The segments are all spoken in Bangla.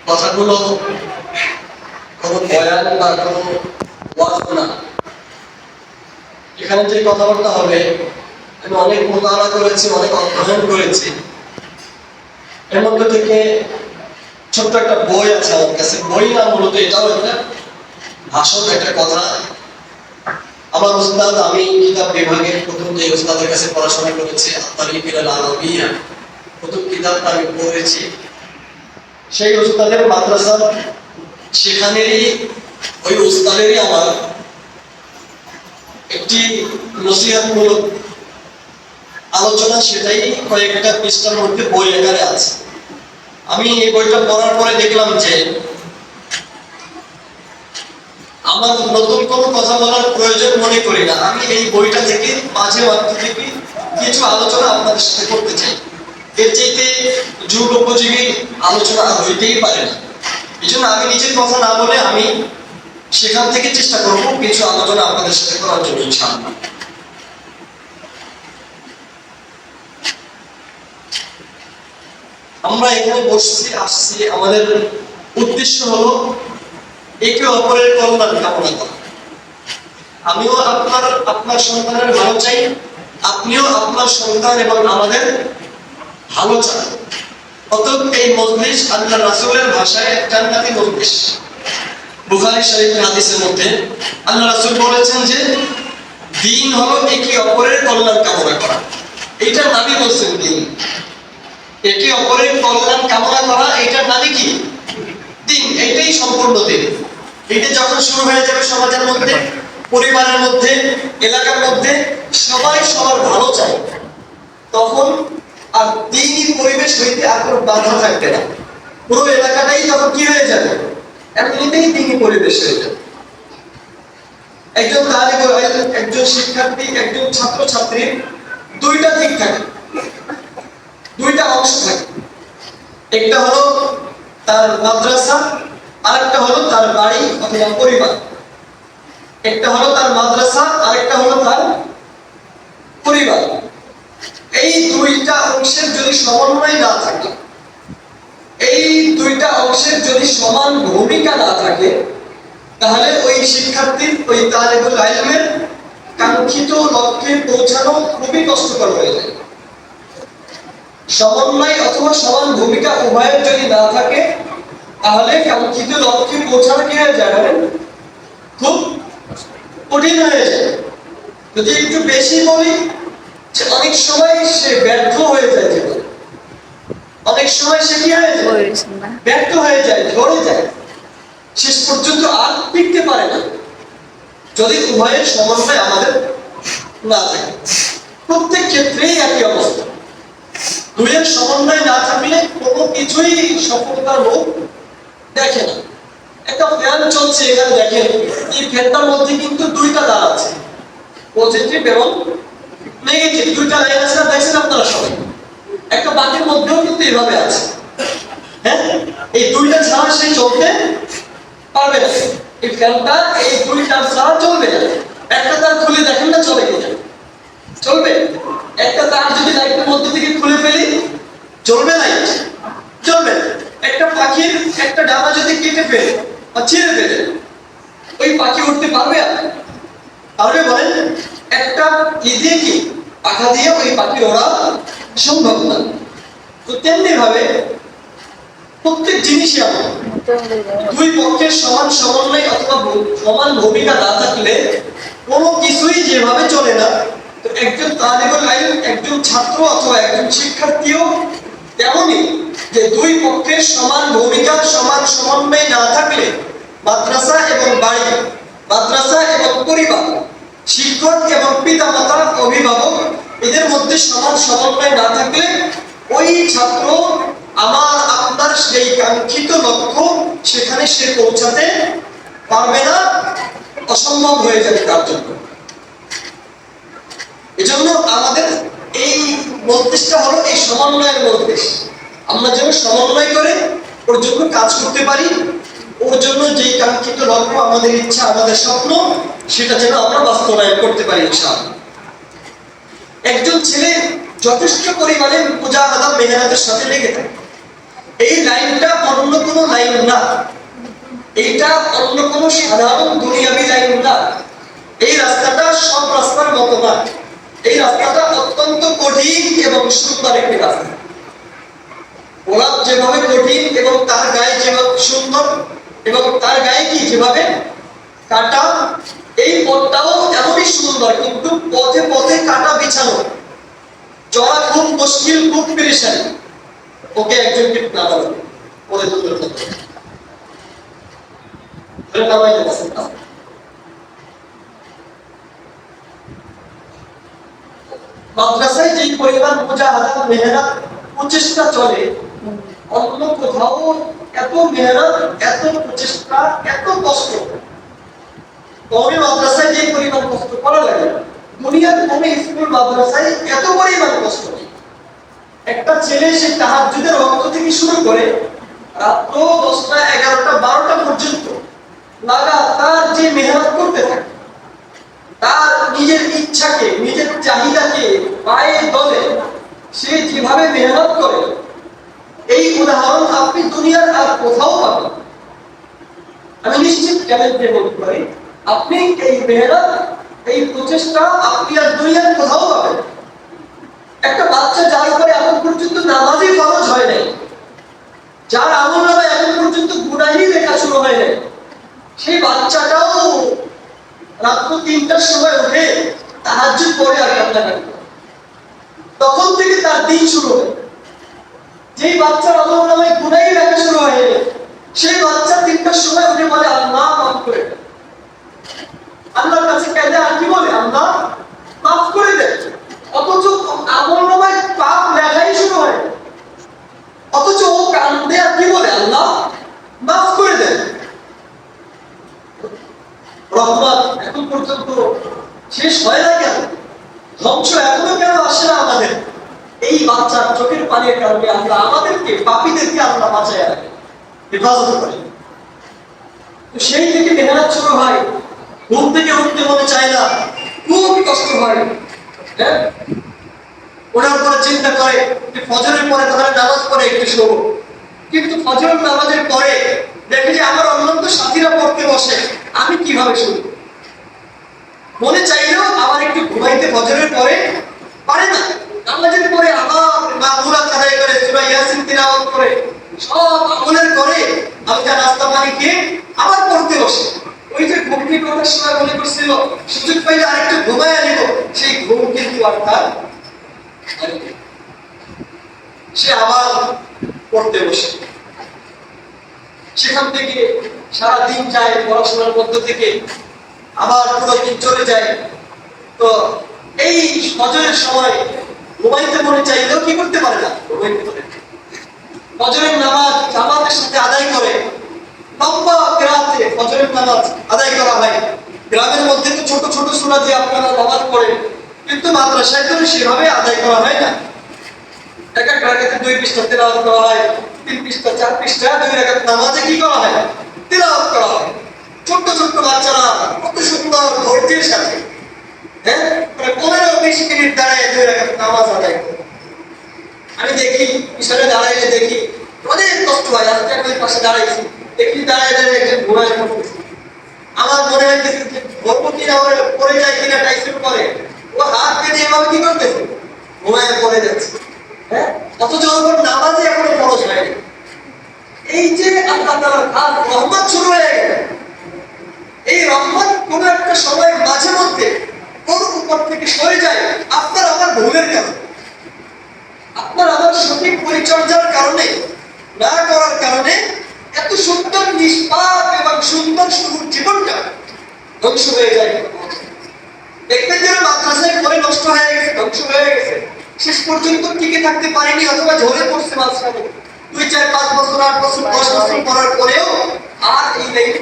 কথাগুলো কোনো বয়ান বা কোনো ওয়াজ না, এখানে যে কথাবার্তা হবে আমি অনেক মোতালা করেছি, অনেক অধ্যয়ন করেছি। এর মধ্যে থেকে ছোট্ট একটা বই আছে আমার কাছে, বই না মূলত এটাও একটা ভাষণ, একটা কথা। আমার উস্তাদ, আমি কিতাব বিভাগে প্রথম যে উস্তাদের কাছে পড়াশোনা করেছি, প্রথম কিতাবটা আমি পড়েছি সেই উস্তাদের মাদ্রাসা, সেখানেরই ওই উস্তাদেরই আমার একটি নসিহতমূলক আলোচনা, সেটাই কয়েকটা পৃষ্ঠার মধ্যে বই আকারে আছে। আমি এই বইটা পড়ার পরে দেখলাম যে আমার নতুন কোনো কথা বলার প্রয়োজন মনে করি না। আমি এই বইটা থেকে মাঝে মাঝে থেকে কিছু আলোচনা আপনাদের সাথে করতে চাই। এর চাইতে যুগ উপযোগী আলোচনা হইতেই পারে না। এই জন্য আমি নিজের কথা না বলে আমি সেখান থেকে চেষ্টা করব কিছু আলোচনা আপনাদের সাথে করার জন্য, ইনশাআল্লাহ। আমরা এখানে বসছি, আসছি, আমাদের উদ্দেশ্য হলো একে অপরের কল্যাণ কামনা করা। আমিও আপনার সন্তানের ভালো চাই, আপনিও আপনার সন্তান এবং আমাদের ভালো চান। অতএব এই মজলিস আল্লাহ রাসূলের ভাষায় জান্নাতি মজলিস। বুখারী শরীফের হাদিসের মধ্যে আল্লাহ রাসূল বলেছেন যে দ্বীন হলো একে অপরের কল্যাণ কামনা করা। এইটা নামই বলছেন দ্বীন। একে অপরের কল্যাণ কামনা করা, এইটার নামই কি? দ্বীন। এইটাই সম্পূর্ণ দ্বীন। এটা যখন শুরু হয়ে যাবে সমাজের মধ্যে, পরিবারের মধ্যে, এলাকার মধ্যে সবাই সবার ভালো চায়, তখন আর দ্বীনি পরিবেশ হইতে আর কোনো বাধা থাকবে না। পুরো এলাকাটাই তখন কি হয়ে যাবে? এমনিতেই দ্বীনি পরিবেশ হয়ে যাবে। একজন তালিব, একজন শিক্ষার্থী, একজন ছাত্র ছাত্রীর দুইটা দিক থাকে, দুইটা অংশ থাকে। একটা হলো তার মাদ্রাসা, আরেকটা হলো তার বাড়ি অথবা পরিবার। একটা হলো তার মাদ্রাসা, আরেকটা হলো তার পরিবার। এই দুইটা অংশের যদি সমন্বয় না থাকে, এই দুইটা অংশের যদি সমান ভূমিকা না থাকে, তাহলে ওই শিক্ষার্থীর, ওই তালিবুল ইলমের কাঙ্ক্ষিত লক্ষ্যে পৌঁছানো খুবই কষ্টকর হয়ে যায়। সমন্বয় অথবা সমান ভূমিকা উভয়ের যদি না থাকে, তাহলে কাঙ্ক্ষিত লক্ষ্যে পৌঁছানো কি হয়ে যায়? খুব কঠিন হয়ে যায়। যদি একটু বেশি বলি, অনেক সময় সে ব্যর্থ হয়ে যায় জীবনে। অনেক সময় সে কি হয়ে যায়? ব্যর্থ হয়ে যায়, ঝরে যায়, শেষ পর্যন্ত আর টিকতে পারে না, যদি উভয়ের সমন্বয় আমাদের না থাকে। প্রত্যেক ক্ষেত্রেই একই অবস্থা। দুইয়ের সমন্বয় না থাকলে কোনো কিছুই সফলতার মুখ দেখে না। একটা ফ্যান চলছে, এখানে দেখেন, এই ফ্যানটার মধ্যে কিন্তু দুইটা তার আছে, পজিটিভ এবং নেগেটিভ, দুইটা লাইন আছে, দেখছেন আপনারা সবাই। একটা বাতির মধ্যেও কিন্তু এভাবে আছে। হ্যাঁ, এই দুইটা ছাড়া সে চলতে পারবে না। এই ফ্যানটা এই দুইটা ছাড়া চলবে না। একটা তার খুলে দেখেন না চলে কিনা? চলবে। একটা তার যদি লাইটের মধ্যে থেকে খুলে ফেলি, চলবে লাইট? চলবে। একটা পাখির একটা ডানা যদি কেটে ফেলে বা ছিঁড়ে ফেলে, ওই পাখি উঠতে পারবে? পারবে বলেন? একটা কি দিয়ে, কি পাখা দিয়ে ওই পাখি ওড়া সম্ভব না। তো তেমনি ভাবে প্রত্যেক জিনিসই আমার দুই পক্ষের সমান সমন্বয় অথবা সমান ভূমিকা না থাকলে কোনো কিছুই যেভাবে চলে না। তো একজন তালিবুল ইলম, একজন ছাত্র অথবা একজন শিক্ষার্থীও তেমনই, যে দুই পক্ষের সমান ভূমিকা, সমান সমন্বয় না থাকলে, মাদ্রাসা এবং বাড়ি, মাদ্রাসা এবং পরিবার, শিক্ষক এবং পিতামাতা, অভিভাবক, এদের মধ্যে সমান সমন্বয় না থাকলে ওই ছাত্র আমার আপনার সেই কাঙ্ক্ষিত লক্ষ্য, সেখানে সে পৌঁছাতে পারবে না, অসম্ভব হয়ে যাবে তার জন্য। এজন্য আমাদের এই মজলিসটা হলো এই সমন্বয়ের মজলিস। আমরা যেন সমন্বয় করে ওর জন্য কাজ করতে পারি, ওর জন্য যেই কাঙ্ক্ষিত লক্ষ্য, আমাদের ইচ্ছা, আমাদের স্বপ্ন, সেটা যেন আমরা বাস্তবায়ন করতে পারি, ইনশাআল্লাহ। একজন ছেলে যথেষ্ট পরিমাণে মুজাহাদা, মেহনতের সাথে লেগে থাকে, এই লাইনটা অন্য কোনো লাইন না, এইটা অন্য কোনো সাধারণ দুনিয়াবি লাইন না। এই রাস্তাটা সব রাস্তার মতো না, এই রাস্তাটা অত্যন্ত কঠিন এবং সুন্দর একটি রাস্তা। গোলাপ যেভাবে কঠিন এবং তার গায়ে যেভাবে সুন্দর এবং তার গায়ে কি যেভাবে কাটা, এই পথটাও এমনই সুন্দর, কিন্তু পথে পথে কাটা বিছানো, চলা খুব মুশকিল, খুব পেরেশানি। ওকে একজনকে নামানো পরে দুটো নামাইতে পারছেন না। মাদ্রাসায় যে পরিমাণ মুজাহাদা, মেহনত, প্রচেষ্টা চলে, অন্য কোথাও এত মেহনত, এত প্রচেষ্টা, এত কষ্ট কমে মাদ্রাসায় যে পরিমাণ কষ্ট করা লাগে, দুনিয়ার কমে স্কুল মাদ্রাসায় এত পরিমাণ কষ্ট। একটা ছেলে সে তাহাজ্জুদের ওয়াক্ত থেকে শুরু করে রাত 10টা 11টা 12টা পর্যন্ত লাগাতার যে মেহনত করতে থাকে, তার নিজের ইচ্ছাকে, নিজের চাহিদাকে পায়ে দলে সে যেভাবে মেহনত করে, এই উদাহরণ আপনি দুনিয়ার আর কোথাও পাবেন। আমি নিশ্চিত চ্যালেঞ্জ দিয়ে বলতে পারি, আপনি এই মেহনত, এই প্রচেষ্টা আপনি আর দুনিয়ার কোথাও পাবেন। একটা বাচ্চা যার উপরে এখন পর্যন্ত নামাজই ফরজ হয় নাই, যার আমলনামায় এখন পর্যন্ত গুনাহই লেখা শুরু হয় নাই, সেই বাচ্চাটাও রাত 3টার সময় উঠে তাহাজ্জুদ পড়ে আর কান্নাকাটি করে। তখন থেকে তার দিন শুরু হয়। যেই বাচ্চার আমলনামায় গুনাহই লেখা শুরু হয় নাই, সেই বাচ্চা 3টার সময় উঠে বলে আল্লাহ মাফ করে দেন। আল্লাহর কাছে কাঁদে আর কি বলে আল্লাহ মাফ করে দেন। অথচ আমলনামায় পাপ লেখাই শুরু হয়, অথচ ও কান্দে আর কি বলে আল্লাহ মাফ করে দেন। রহমত এখন পর্যন্ত শেষ হয় না কেন? ধ্বংস এখনো কেন আসে না আমাদের? এই বাচ্চার চোখের পানির কারণে আমরা আমাদেরকে, পাপীদেরকে আল্লাহ বাঁচায় রাখে, হেফাজত করে। তো সেই থেকে মেহনত শুরু হয়, ঘুম থেকে উঠতে মনে চায় না, খুব কষ্ট হয়। হ্যাঁ, ওনার পরে চিন্তা করে যে ফজরের পরে তাহলে নামাজ পড়ে একটু শোবো, কিন্তু ফজরের নামাজের পরে দেখে যে আমার অন্যান্য সাথীরা পড়তে বসে, আমি কিভাবে শুনব? মনে চাইলেও আবার একটু ঘুমাইতে ফজরের পরে পারে না। নামাজের পরে আবার মাগফিরাত আদায় করে সূরা ইয়াসিন তিলাওয়াত করে সব আমলের করে হালকা নাস্তা পানি খেয়ে আবার পড়তে বসে। ওই যে ঘুমটি কথার সময় মনে করছিল সুযোগ পাইলে আরেকটু ঘুমাইয়া নিব, সেই ঘুম কিন্তু আর তার, সে আবার পড়তে বসে। সেখান থেকে সারা দিন যায় পড়াশোনার মধ্য থেকে, আবার পুরো দিন চলে যায়। তো এই ফজরের সময় ঘুমাইতে মনে চাইলেও কি করতে পারে না, ঘুমাইতে পারে। ফজরের নামাজ জামাতের সাথে আদায় করে, লম্বা কিরাতে ফজরের নামাজ আদায় করা হয়। গ্রামের মধ্যে তো ছোট ছোট সূরা দিয়ে আপনারা নামাজ পড়েন, কিন্তু মাদ্রাসায় তো সেভাবে আদায় করা হয় না। এক এক রাকাতে 2 পৃষ্ঠা তেলাওয়াত করা হয়, 3 পৃষ্ঠা 4 পৃষ্ঠা 2 রাকাত নামাজে কি করা হয়, তেলাওয়াত করা হয়। ছোট ছোট বাচ্চারা কত সুন্দর ধৈর্যের সাথে, হ্যাঁ, 15-20 মিনিট দাঁড়ায় 2 রাকাত নামাজ আদায় করে। আমি দেখি পিছনে দাঁড়াইলে দেখি অনেক কষ্ট হয়। আজকে আমি পাশে দাঁড়াইছি, দেখি দাঁড়ায় দাঁড়ায় একজন ঘোরায় পড়তেছে। আমার মনে হইতেছে যে বলবো কিনা, পড়ে যায় কিনা টাইসের পরে, ও হাত কেটে এভাবে কি করতেছে, ঘোরায় পড়ে যাচ্ছে। হ্যাঁ, অথচ ওর নামাজে এখনো ফরজ হয়নি। এই যে আল্লাহ তাআলার খাস রহমত শুরু হয়ে গেল। এই রহমত কোন একটা সময় মাঝে মধ্যে ওর উপর থেকে সরে যায় আপনার আমার ভুলের কারণে, আপনার আমার সঠিক পরিচর্যার কারণে, না করার কারণে এত সুন্দর নিষ্পাপ এবং সুন্দর শুরুর জীবনটা ধ্বংস হয়ে যায়। দেখবেন যারা মাদ্রাসায় পরে নষ্ট হয়ে গেছে, ধ্বংস হয়ে গেছে, শেষ পর্যন্ত টিকে থাকতে পারেনি, অথবা ঝরে পড়ছে মাঝখানে 2, 4, 5 বছর, 8 বছর, 10 বছর পড়ার পরেও আর এই লাইফে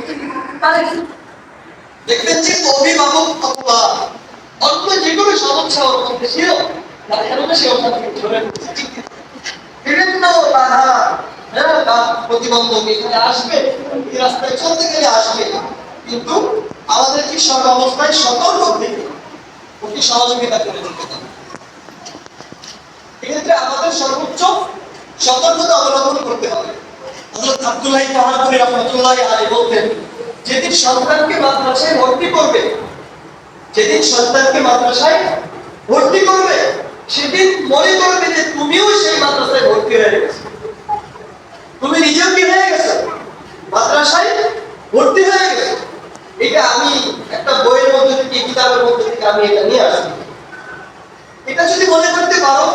দেখবেন যে অভিভাবক অথবা অন্য যে কোনো সমস্যা ওর মধ্যে ছিল, তার কারণে সে ওখান থেকে ঝরে পড়ছে। বিভিন্ন বাধা, প্রতিবন্ধক এখানে আসবে, এই রাস্তায় চলতে গেলে আসবে, কিন্তু আমাদের কি সব অবস্থায় সতর্ক থেকে ওকে সহযোগিতা করে দিতে হবে। এক্ষেত্রে আমাদের সর্বোচ্চ সতর্কতা অবলম্বন করতে হবে। আব্দুল্লাহ তাহারপুরি রহমাতুল্লাহি আলাইহি বলতেন, যেদিন সন্তানকে মাদ্রাসায় ভর্তি করবে, যেদিন সন্তানকে মাদ্রাসায় ভর্তি করবে, সেদিন মনে করবে যে তুমিও সেই মাদ্রাসায় ভর্তি হয়ে গেছো, তুমি নিজেও কি হয়ে গেছো, মাদ্রাসায় ভর্তি হয়ে গেছো। এটা আমি একটা বইয়ের মধ্যে থেকে, কিতাবের মধ্যে থেকে আমি এটা নিয়ে আসছি। এটা যদি মনে করতে পারো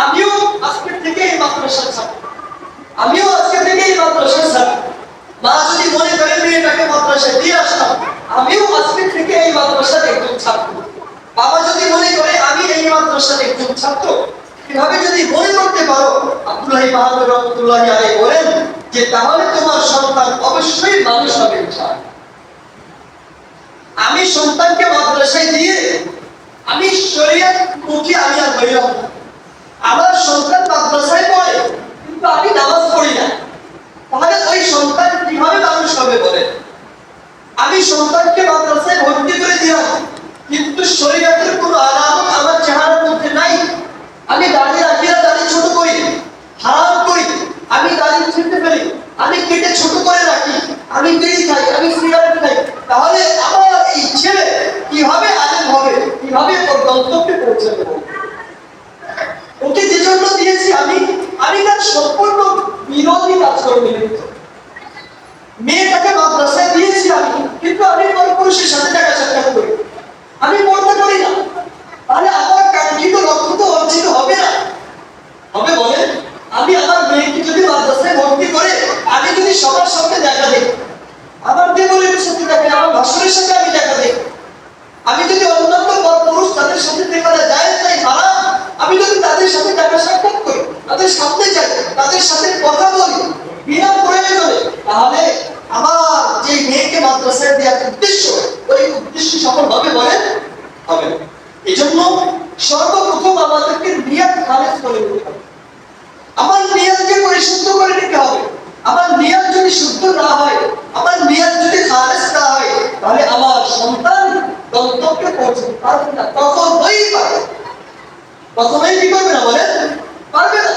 আমিও আজকে থেকে এই মাদ্রাসার ছাত্র, আমিও আজকে থেকে এই মাদ্রাসার ছাত্র, মা যদি মনে করে মেয়েটাকে মাদ্রাসায় দিয়ে আসলাম, আমিও আজকে থেকে এই মাদ্রাসার একজন ছাত্র, বাবা যদি মনে করে আমি এই মাদ্রাসার একজন ছাত্র, এভাবে যদি মনে করতে পারো, আব্দুল্লাহ বাহাদুর রহমাতুল্লাহি আলাইহি বলেন যে তাহলে তোমার সন্তান অবশ্যই মানুষ হবে ইনশাআল্লাহ। আমি সন্তানকে মাদ্রাসায় দিয়ে আমি শরীয়ত মুখী আমি আর হইলাম না। আমার সন্তান মাদ্রাসায় পড়ে কিন্তু আমি নামাজ পড়ি না, তাহলে ওই সন্তান কিভাবে মানুষ হবে বলেন? আমি সন্তানকে মাদ্রাসায় ভর্তি করে দিলাম কিন্তু শরীয়তের কোনো আলামত আমার চেহারার মধ্যে নাই, আমি দাড়ি রাখি না, দাড়ি ছোট করি, হারাম করি, আমি দাড়ি ছিঁড়তে ফেলি, আমি কেটে ছোট করে রাখি, আমি বিড়ি খাই, আমি সিগারেট খাই, তাহলে আমার এই ছেলে কিভাবে আলেম হবে, কিভাবে ওর গন্তব্যে পৌঁছে দেবো? ওকে যে জন্য দিয়েছি আমি তার সম্পূর্ণ বিরোধী কাজ করে নিলিপ্ত। মেয়েটাকে মাদ্রাসায় দিয়েছি আমি, কিন্তু আমি পরপুরুষের সাথে দেখা সাক্ষাৎ করি, আমি পড়তে পারি না, তাহলে আমার কাঙ্ক্ষিত লক্ষ্য তো অর্জিত হবে না। হবে বলেন? আমি আমার মেয়েকে যদি মাদ্রাসায় ভর্তি করে আমি যদি সবার সাথে দেখা দিই, আমার দেবরের সাথে দেখা, আমার ভাসুরের সাথে আমি দেখা দিই, আমি যদি অন্যান্য পুরুষ তাদের সাথে দেখা যায় তাই হারাম, আমি যদি তাদের সাথে দেখা সাক্ষাৎ করি, তাদের সামনে যাই, তাদের সাথে কথা বলি বিনা প্রয়োজনে, তাহলে আমার যে মেয়েকে মাদ্রাসায় দেওয়ার উদ্দেশ্য, ওই উদ্দেশ্য সফল হবে বলেন? হবে না। এই জন্য সর্বপ্রথম আমাদেরকে নিয়ত খালেস করে নিতে হবে, আমার নিয়তকে পরিশুদ্ধ করে নিতে হবে। আমার নিয়ত যদি শুদ্ধ না হয়, আমার নিয়ত যদি খালেস না হয়, তাহলে আমার সন্তান গন্তব্যে পৌঁছতে পারবে না, কখনোই পারবে না, কখনোই কি করবে না বলেন? পারবে না।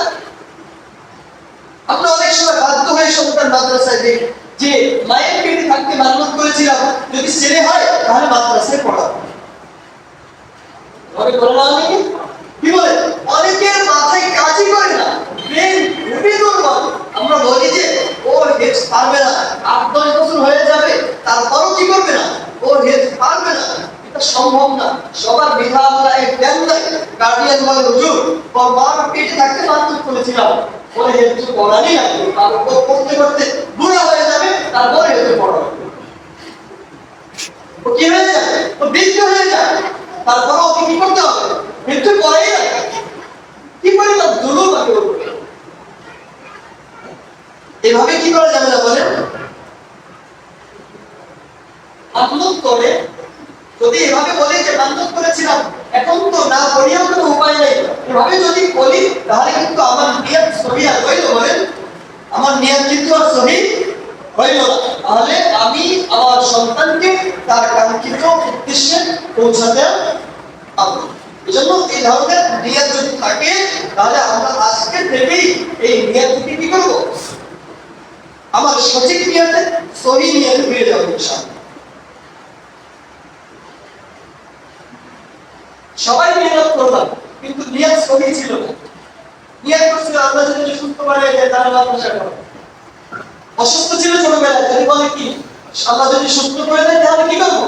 আমরা অনেক সময় বাধ্য হয়ে সন্তান মাদ্রাসায় দেই, যে মায়ের পেটে থাকতে মান্যত করেছিলাম যদি ছেলে হয় তাহলে মাদ্রাসায় পড়াবো। অনেক বলে না, অনেকে কি বলে, অনেকের মাথায় কাজই করে না, ব্রেন খুবই দুর্বল। আমরা বলি যে ও হেফজ পারবে না, 8-10 বছর হয়ে যাবে তারপরও কি করবে না, ও হেফজ পারবে না, এটা সম্ভব না। সবার বিধা আল্লাহ এক জ্ঞান নাই। গার্ডিয়ান বলে হুজুর ওর মার পেটে থাকতে মান্যত করেছিলাম, ওরে হেফজ পড়ানি লাগবে, তারপর পড়তে পড়তে বুড়া হয়ে যাবে, তারপরে হেফজ পড়াবে। ও কি হয়ে যাবে, ও বৃদ্ধ হয়ে যাবে, তারপরে ওকে কি করতে হবে, মৃত্যু পরেই না। কি পরিমাণ জুলুম আমি করবো? এভাবে কি করা যাবে না বলেন? মান্যত করে যদি এভাবে বলি যে মান্যত করেছিলাম, এখন তো না পড়িয়েও কোনো উপায় নেই, এভাবে যদি বলি তাহলে কিন্তু আমার নিয়ত সহি হইল বলেন? আমার নিয়ত কিন্তু আর সহি হইল না, তাহলে আমি আমার সন্তানকে তার কাঙ্ক্ষিত উদ্দেশ্যে পৌঁছাতে পারবো। এজন্য এই ধরনের নিয়ত যদি থাকে তাহলে আমরা আজকে থেকেই এই নিয়তকে কি করব, আমার সঠিক নিয়তে সহি নিয়তে ফিরে যাবো ইনশাআল্লাহ। সবাই নিয়ত করলাম কিন্তু নিয়ত সহি ছিল না। নিয়ত করছিল আল্লাহ যদি সুস্থ বানায় দেয় তাহলে মাদ্রাসা করব, অসুস্থ ছিল ছোটবেলায়, যদি বলে কি আল্লাহ যদি সুস্থ করে দেয় তাহলে কি করবো,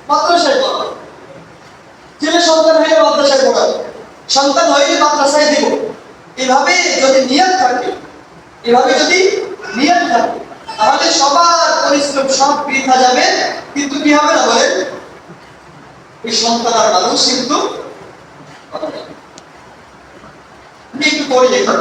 মাদ্রাসায় পড়াবো। ছেলে সন্তান হয়ে মাদ্রাসায় পড়াবো, সন্তান হয়ে মাদ্রাসায় দিব। এভাবে যদি নিয়ত থাকে, এভাবে যদি নিয়ত থাকে, তাহলে সবার পরিশ্রম সব বৃথা যাবে, কিন্তু কি হবে না বলেন? এই সন্তান আর মানুষ কিন্তু একটু পড়ে লেখা